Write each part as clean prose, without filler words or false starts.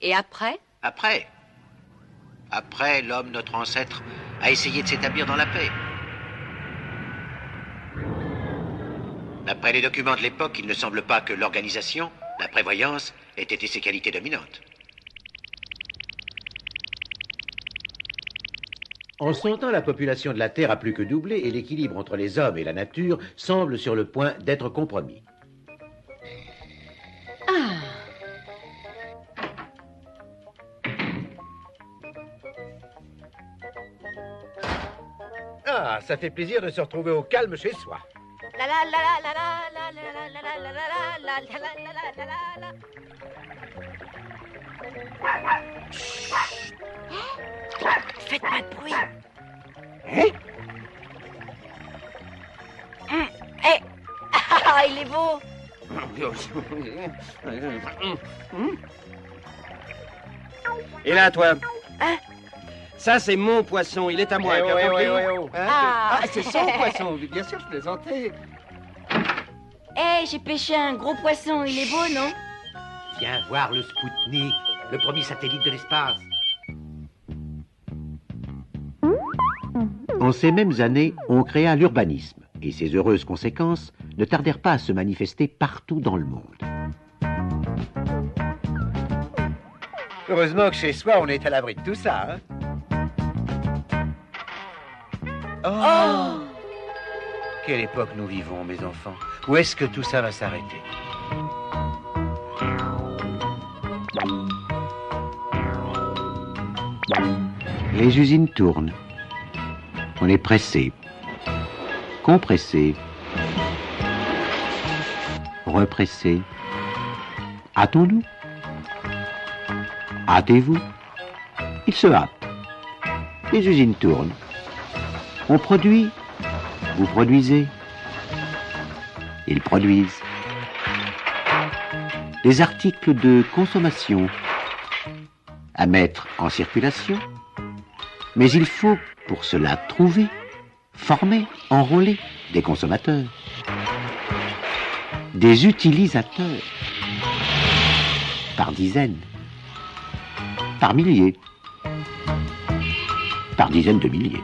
Et après? Après, l'homme, notre ancêtre, a essayé de s'établir dans la paix. D'après les documents de l'époque, il ne semble pas que l'organisation, la prévoyance, ait été ses qualités dominantes. En son temps, la population de la Terre a plus que doublé et l'équilibre entre les hommes et la nature semble sur le point d'être compromis. Ah, ça fait plaisir de se retrouver au calme chez soi. Faites pas de bruit. Hein? Ah, il est beau. Et là, toi? Hein? Ça, c'est mon poisson, il est à moi. C'est son poisson, bien sûr, je plaisantais. J'ai pêché un gros poisson, il est beau, non? Viens voir le Spoutnik, le premier satellite de l'espace. En ces mêmes années, on créa l'urbanisme, et ses heureuses conséquences ne tardèrent pas à se manifester partout dans le monde. Heureusement que chez soi, on est à l'abri de tout ça, hein? Oh! Quelle époque nous vivons, mes enfants? Où est-ce que tout ça va s'arrêter? Les usines tournent. On est pressé, compressé, repressé. Hâtons-nous. Hâtez-vous. Il se hâte. Les usines tournent. On produit. Vous produisez. Ils produisent. Des articles de consommation à mettre en circulation. Mais il faut, pour cela, trouver, former, enrôler des consommateurs, des utilisateurs, par dizaines, par milliers, par dizaines de milliers.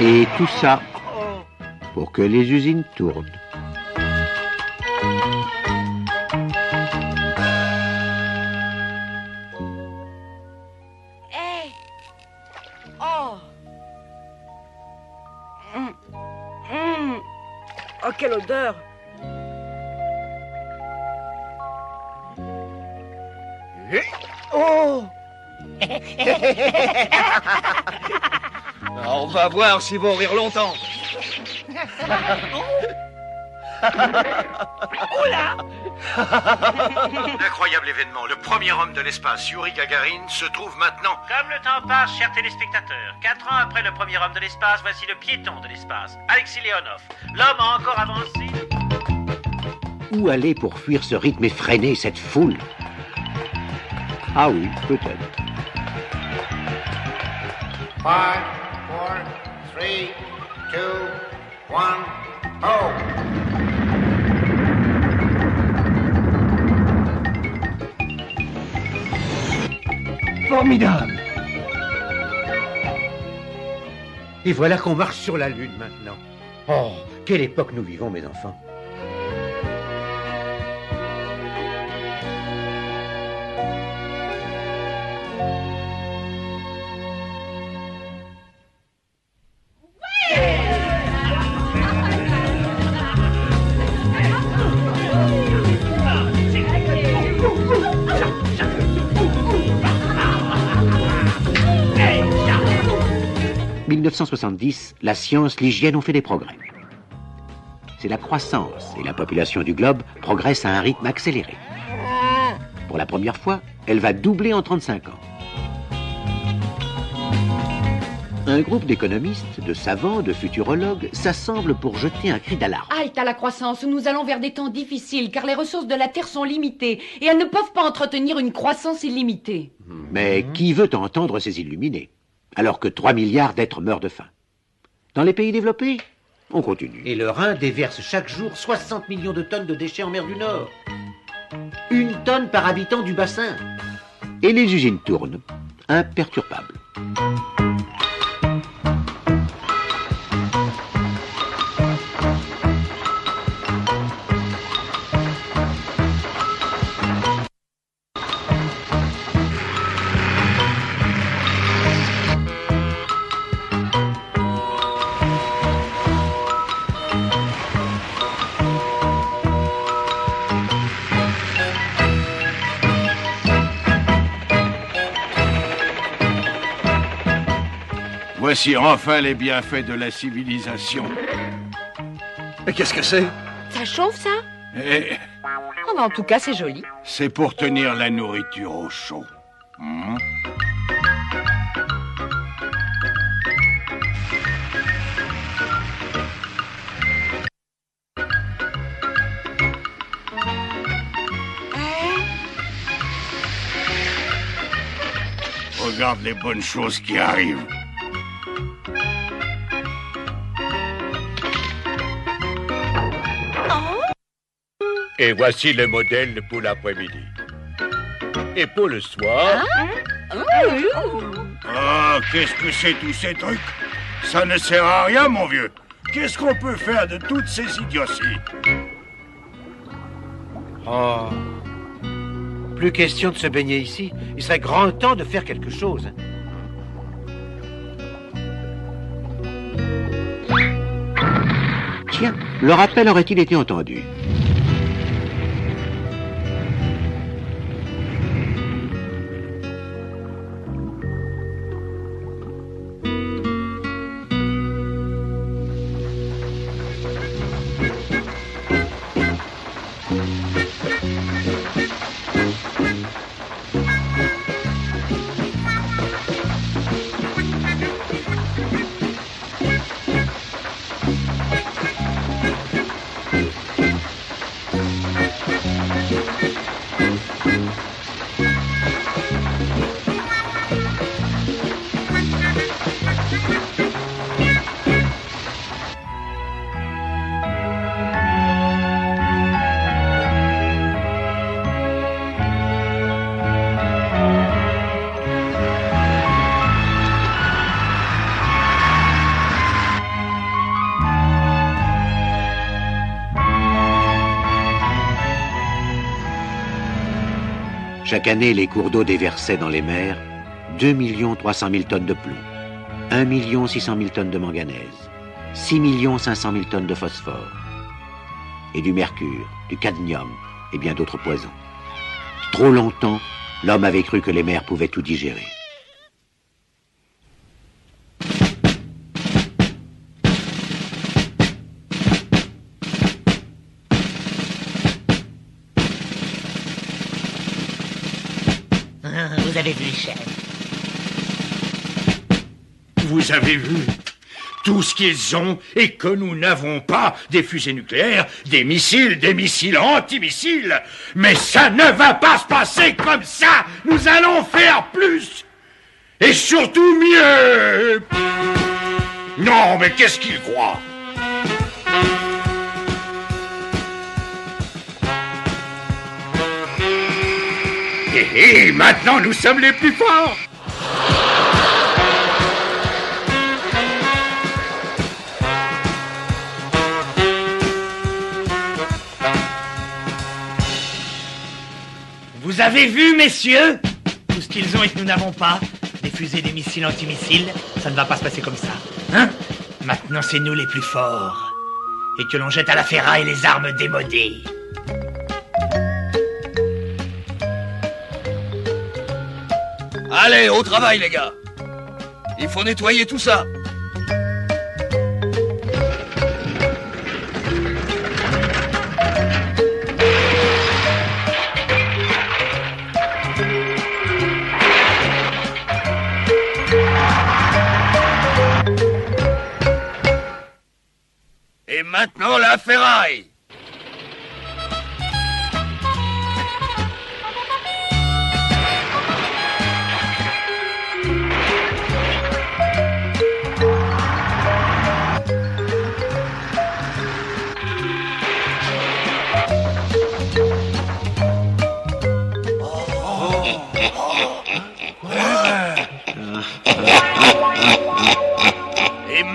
Et tout ça pour que les usines tournent. Oh, quelle odeur! Oh! On va voir s'ils vont rire longtemps. Incroyable événement, le premier homme de l'espace, Yuri Gagarin, se trouve maintenant... Comme le temps passe, chers téléspectateurs, 4 ans après le premier homme de l'espace, voici le piéton de l'espace, Alexis Leonov. L'homme a encore avancé. Où aller pour fuir ce rythme effréné, cette foule? Ah oui, peut-être. 5, 4, 3, 2, 1, oh! Formidable! Et voilà qu'on marche sur la Lune maintenant. Oh, quelle époque nous vivons, mes enfants. En 1970, la science, l'hygiène ont fait des progrès. C'est la croissance et la population du globe progresse à un rythme accéléré. Pour la première fois, elle va doubler en 35 ans. Un groupe d'économistes, de savants, de futurologues s'assemble pour jeter un cri d'alarme. Halte à la croissance, nous allons vers des temps difficiles car les ressources de la Terre sont limitées et elles ne peuvent pas entretenir une croissance illimitée. Mais qui veut entendre ces illuminés? alors que 3 milliards d'êtres meurent de faim. Dans les pays développés, on continue. Et le Rhin déverse chaque jour 60 millions de tonnes de déchets en mer du Nord. 1 tonne par habitant du bassin. Et les usines tournent, imperturbables. Voici enfin les bienfaits de la civilisation. Mais qu'est-ce que c'est? Ça chauffe, ça? Et Oh, bah, en tout cas, c'est joli. c'est pour tenir la nourriture au chaud. Regarde les bonnes choses qui arrivent. Et voici le modèle pour l'après-midi. Et pour le soir... Ah, qu'est-ce que c'est tous ces trucs? Ça ne sert à rien, mon vieux. Qu'est-ce qu'on peut faire de toutes ces idioties? Oh. Plus question de se baigner ici. Il serait grand temps de faire quelque chose. Tiens, le rappel aurait-il été entendu? Chaque année, les cours d'eau déversaient dans les mers 2 300 000 tonnes de plomb, 1 600 000 tonnes de manganèse, 6 500 000 tonnes de phosphore, et du mercure, du cadmium et bien d'autres poisons. Trop longtemps, l'homme avait cru que les mers pouvaient tout digérer. Vous avez vu, chef? Vous avez vu tout ce qu'ils ont et que nous n'avons pas, des fusées nucléaires, des missiles antimissiles. Mais ça ne va pas se passer comme ça. Nous allons faire plus. Et surtout mieux. Non, mais qu'est-ce qu'ils croient? Et maintenant, nous sommes les plus forts. Vous avez vu, messieurs? Tout ce qu'ils ont et que nous n'avons pas. Des fusées, des missiles antimissiles. Ça ne va pas se passer comme ça. Hein? Maintenant, c'est nous les plus forts. Et que l'on jette à la ferraille les armes démodées. Allez, au travail, les gars. Il faut nettoyer tout ça. Et maintenant, la ferraille.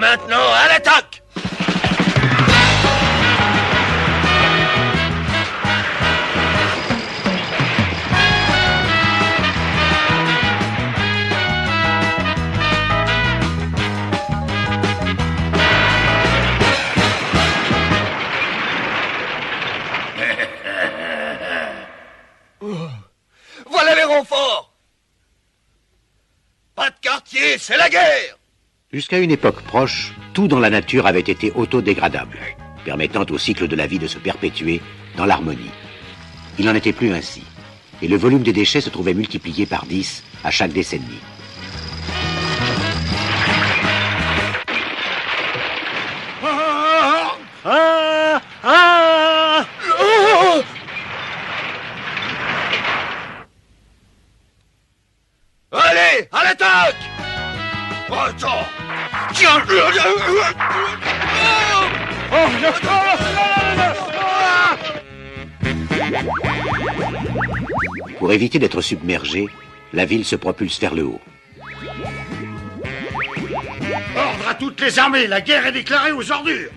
maintenant, à l'attaque! Voilà les renforts! Pas de quartier, c'est la guerre! Jusqu'à une époque proche, tout dans la nature avait été autodégradable, permettant au cycle de la vie de se perpétuer dans l'harmonie. Il n'en était plus ainsi, et le volume des déchets se trouvait multiplié par 10 à chaque décennie. Allez, à l'attaque! Attends! Tiens! Pour éviter d'être submergé, la ville se propulse vers le haut. Ordre à toutes les armées, la guerre est déclarée aux ordures.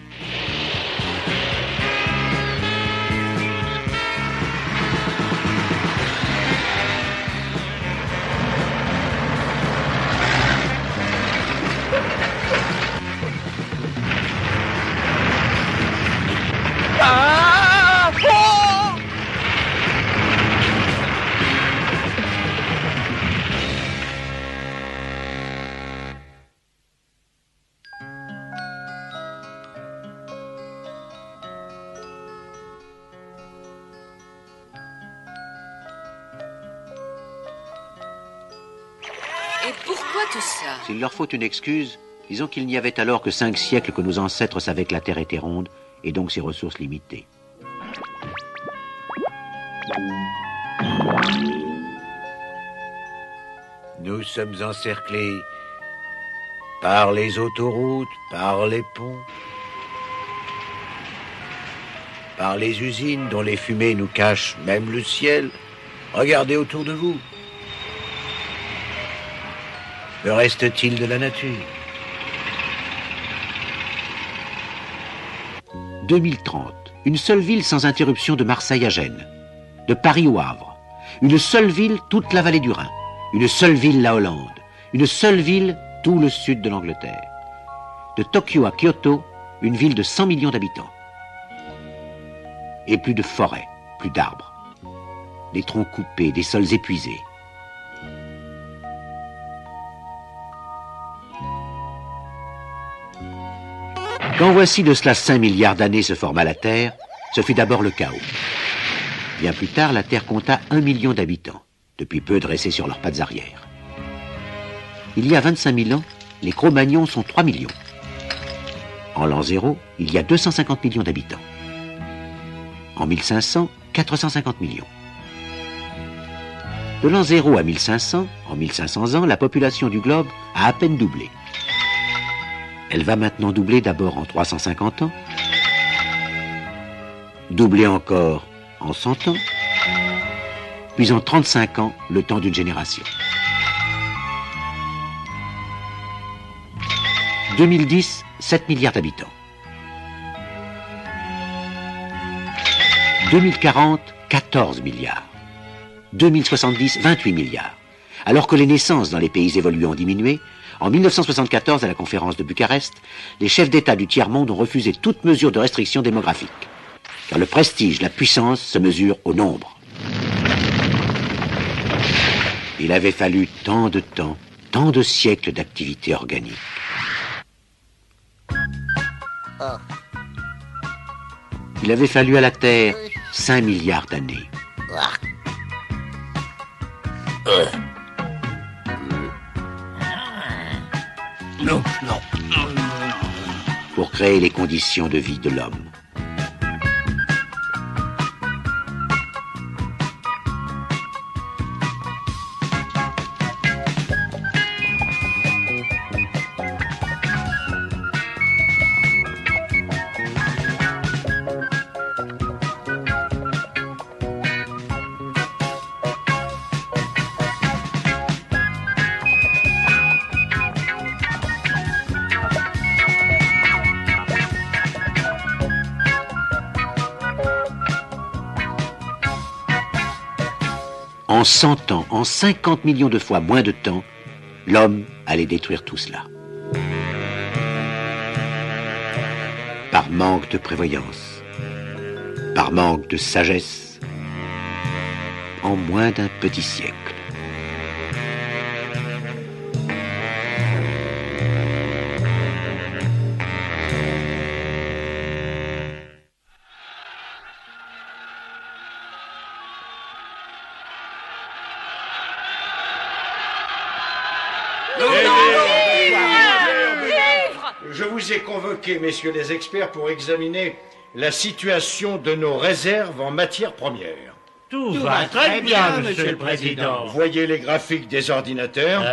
Et pourquoi tout ça? S'il leur faut une excuse, disons qu'il n'y avait alors que 5 siècles que nos ancêtres savaient que la Terre était ronde, et donc ses ressources limitées. Nous sommes encerclés par les autoroutes, par les ponts, par les usines dont les fumées nous cachent même le ciel. Regardez autour de vous. Que reste-t-il de la nature? 2030, une seule ville sans interruption de Marseille à Gênes, de Paris au Havre, une seule ville toute la vallée du Rhin, une seule ville la Hollande, une seule ville tout le sud de l'Angleterre. De Tokyo à Kyoto, une ville de 100 millions d'habitants. Et plus de forêts, plus d'arbres, des troncs coupés, des sols épuisés. Quand voici de cela 5 milliards d'années se forma la Terre, ce fut d'abord le chaos. Bien plus tard, la Terre compta 1 million d'habitants, depuis peu dressés sur leurs pattes arrière. Il y a 25 000 ans, les Cro-Magnons sont 3 millions. En l'an 0, il y a 250 millions d'habitants. En 1500, 450 millions. De l'an 0 à 1500, en 1500 ans, la population du globe a à peine doublé. Elle va maintenant doubler d'abord en 350 ans, doubler encore en 100 ans, puis en 35 ans, le temps d'une génération. 2010, 7 milliards d'habitants. 2040, 14 milliards. 2070, 28 milliards. Alors que les naissances dans les pays évolués ont diminué, en 1974, à la conférence de Bucarest, les chefs d'État du tiers-monde ont refusé toute mesure de restriction démographique. Car le prestige, la puissance se mesurent au nombre. Il avait fallu tant de temps, tant de siècles d'activité organique. Il avait fallu à la Terre 5 milliards d'années. Non, non. Pour créer les conditions de vie de l'homme. En 100 ans, en 50 millions de fois moins de temps, l'homme allait détruire tout cela. Par manque de prévoyance, par manque de sagesse, en moins d'un petit siècle. Je vous ai convoqués, messieurs les experts, pour examiner la situation de nos réserves en matières premières. Tout va très bien, Monsieur le Président. Voyez les graphiques des ordinateurs.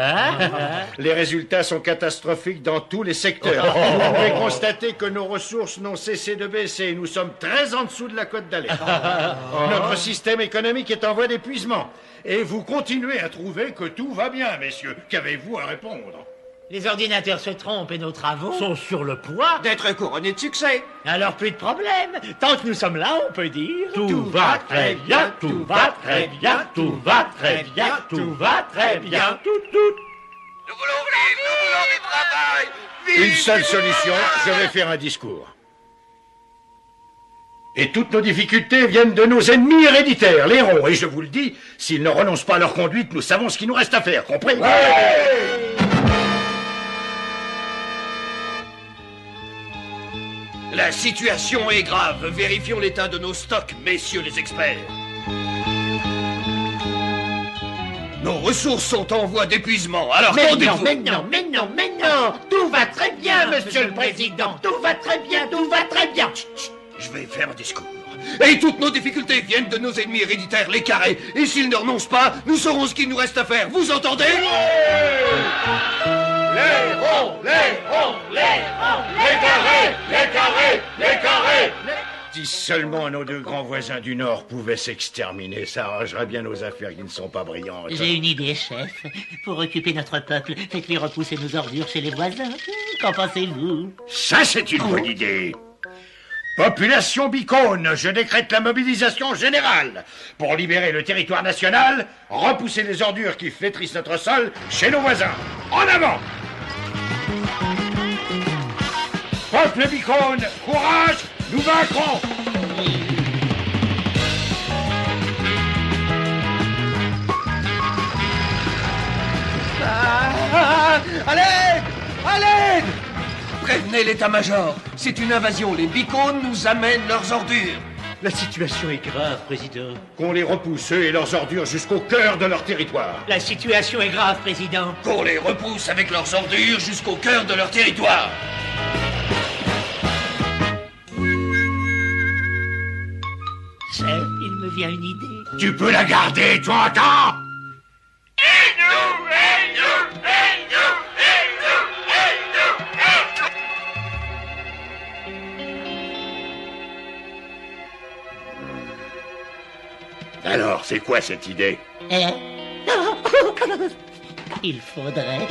Les résultats sont catastrophiques dans tous les secteurs. Vous pouvez constater que nos ressources n'ont cessé de baisser. Nous sommes très en dessous de la cote d'alerte. Notre système économique est en voie d'épuisement. Et vous continuez à trouver que tout va bien, messieurs. Qu'avez-vous à répondre? Les ordinateurs se trompent et nos travaux sont sur le point D'être couronnés de succès. Alors plus de problème. Tant que nous sommes là, on peut dire... Tout va très bien, tout va très bien, tout va très bien, tout va très bien, tout. Nous voulons vivre, nous voulons du travail. Vive, Une seule vive solution, le je travail. vais faire un discours. Et toutes nos difficultés viennent de nos ennemis héréditaires, les ronds. Et je vous le dis, s'ils ne renoncent pas à leur conduite, nous savons ce qu'il nous reste à faire, compris? La situation est grave. Vérifions l'état de nos stocks, messieurs les experts. Nos ressources sont en voie d'épuisement, alors rendez-vous. mais non. Tout va très bien, Monsieur le Président. Tout va très bien, tout va très bien. Je vais faire un discours. Et toutes nos difficultés viennent de nos ennemis héréditaires, les carrés. Et s'ils ne renoncent pas, nous saurons ce qu'il nous reste à faire. Vous entendez? Les ronds, les carrés. Si seulement nos deux grands voisins du Nord pouvaient s'exterminer, ça arrangerait bien nos affaires qui ne sont pas brillantes. J'ai une idée, chef. Pour occuper notre peuple, faites-lui repousser nos ordures chez les voisins. Qu'en pensez-vous? Ça, c'est une bonne idée. Population Bicône, je décrète la mobilisation générale. Pour libérer le territoire national, repousser les ordures qui flétrissent notre sol chez nos voisins. En avant! Peuple Bicône, courage, nous vaincrons! Allez! Prévenez l'état-major. C'est une invasion. Les bicônes nous amènent leurs ordures. La situation est grave, Président. Qu'on les repousse, eux et leurs ordures, jusqu'au cœur de leur territoire. La situation est grave, Président. Qu'on les repousse avec leurs ordures jusqu'au cœur de leur territoire. Chef, il me vient une idée. Tu peux la garder, tu entends? Alors, c'est quoi cette idée? Il faudrait...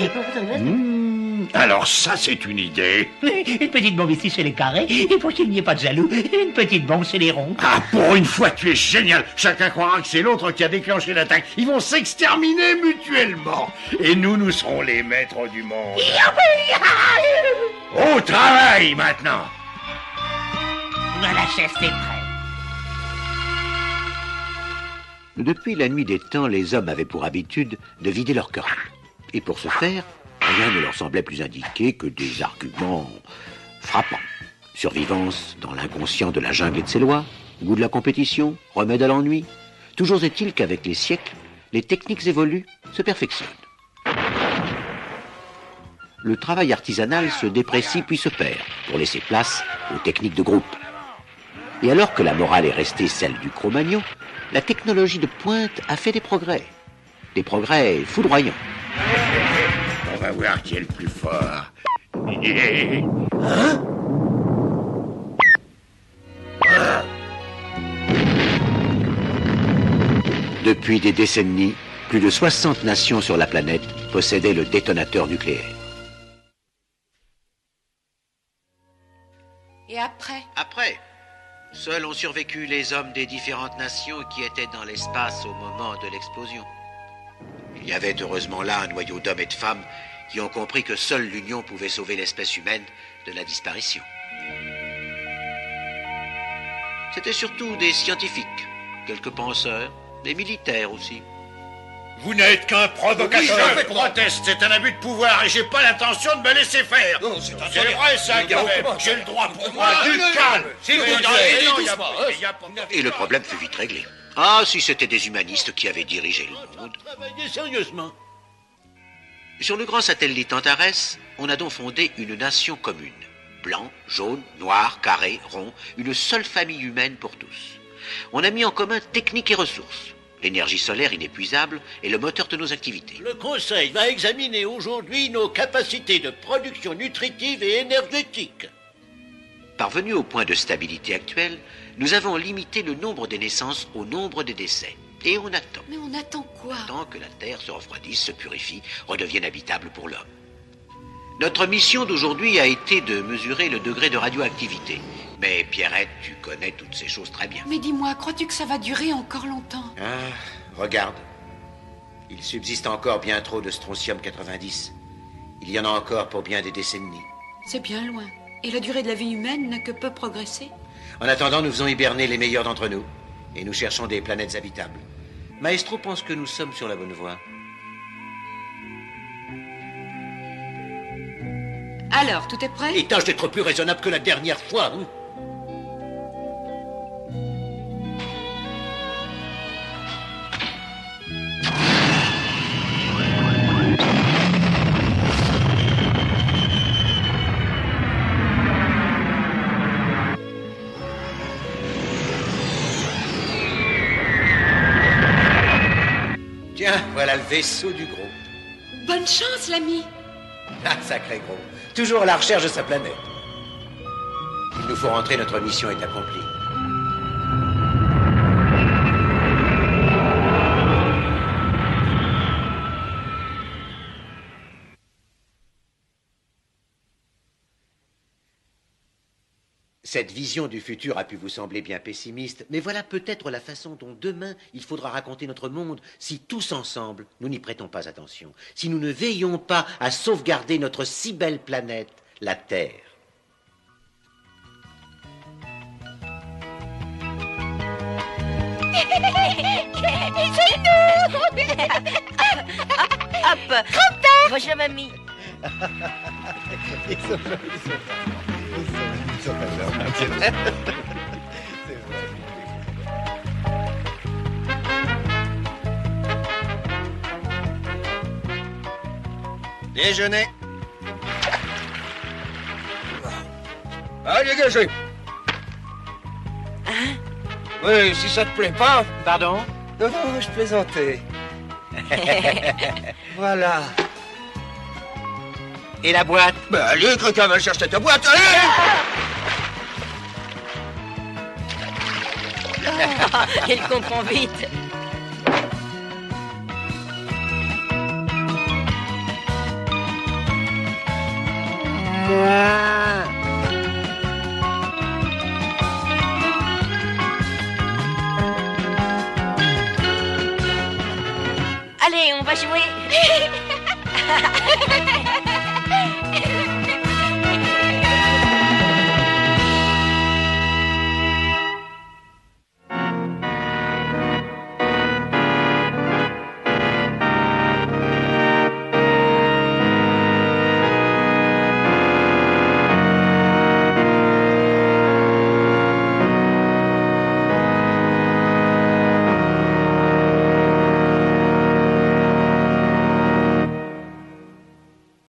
Alors ça, c'est une idée. Une petite bombe ici chez les carrés, et pour qu'il n'y ait pas de jaloux, une petite bombe chez les ronds. Ah, pour une fois, tu es génial. Chacun croira que c'est l'autre qui a déclenché l'attaque. Ils vont s'exterminer mutuellement. Et nous serons les maîtres du monde. Au travail, maintenant. Voilà, chef, c'est prêt. Depuis la nuit des temps, les hommes avaient pour habitude de vider leur querelle. Et pour ce faire, rien ne leur semblait plus indiqué que des arguments frappants. Survivance dans l'inconscient de la jungle et de ses lois, goût de la compétition, remède à l'ennui. Toujours est-il qu'avec les siècles, les techniques évoluent, se perfectionnent. Le travail artisanal se déprécie puis se perd pour laisser place aux techniques de groupe. Et alors que la morale est restée celle du Cro-Magnon, la technologie de pointe a fait des progrès foudroyants. On va voir qui est le plus fort. Depuis des décennies, plus de 60 nations sur la planète possédaient le détonateur nucléaire. Et après? Après, Seuls ont survécu les hommes des différentes nations qui étaient dans l'espace au moment de l'explosion. Il y avait heureusement là un noyau d'hommes et de femmes qui ont compris que seule l'union pouvait sauver l'espèce humaine de la disparition. C'était surtout des scientifiques, quelques penseurs, des militaires aussi. Vous n'êtes qu'un provocateur. Oui, je proteste, c'est un abus de pouvoir et j'ai pas l'intention de me laisser faire. Non, c'est vrai ça, Gavet. J'ai le droit pour moi. Du calme, s'il vous plaît. Et le problème fut vite réglé. Ah, si c'était des humanistes qui avaient dirigé le monde. Travaillez sérieusement. Sur le grand satellite Antares, on a donc fondé une nation commune. Blanc, jaune, noir, carré, rond, une seule famille humaine pour tous. On a mis en commun technique et ressources. L'énergie solaire inépuisable est le moteur de nos activités. Le Conseil va examiner aujourd'hui nos capacités de production nutritive et énergétique. Parvenus au point de stabilité actuel, nous avons limité le nombre des naissances au nombre des décès. Et on attend. Mais on attend quoi? On attend que la Terre se refroidisse, se purifie, redevienne habitable pour l'homme. Notre mission d'aujourd'hui a été de mesurer le degré de radioactivité. Mais Pierrette, tu connais toutes ces choses très bien. Mais dis-moi, crois-tu que ça va durer encore longtemps? Ah, regarde. Il subsiste encore bien trop de strontium 90. Il y en a encore pour bien des décennies. C'est bien loin. Et la durée de la vie humaine n'a que peu progressé. En attendant, nous faisons hiberner les meilleurs d'entre nous. Et nous cherchons des planètes habitables. Maestro pense que nous sommes sur la bonne voie. Alors, tout est prêt? Et tâche d'être plus raisonnable que la dernière fois. Hein? Tiens, voilà le vaisseau du gros. Bonne chance, l'ami. Ah, sacré gros. Toujours à la recherche de sa planète. Il nous faut rentrer, notre mission est accomplie. Cette vision du futur a pu vous sembler bien pessimiste, mais voilà peut-être la façon dont demain il faudra raconter notre monde si tous ensemble nous n'y prêtons pas attention, si nous ne veillons pas à sauvegarder notre si belle planète, la Terre. Hop, bonjour mamie. Déjeuner. Allez, dégagez. Hein? Oui, si ça te plaît pas. Pardon? Non, non, je plaisantais. Voilà. Et la boîte? Ben allez, quelqu'un va chercher ta boîte, allez! Il comprend vite.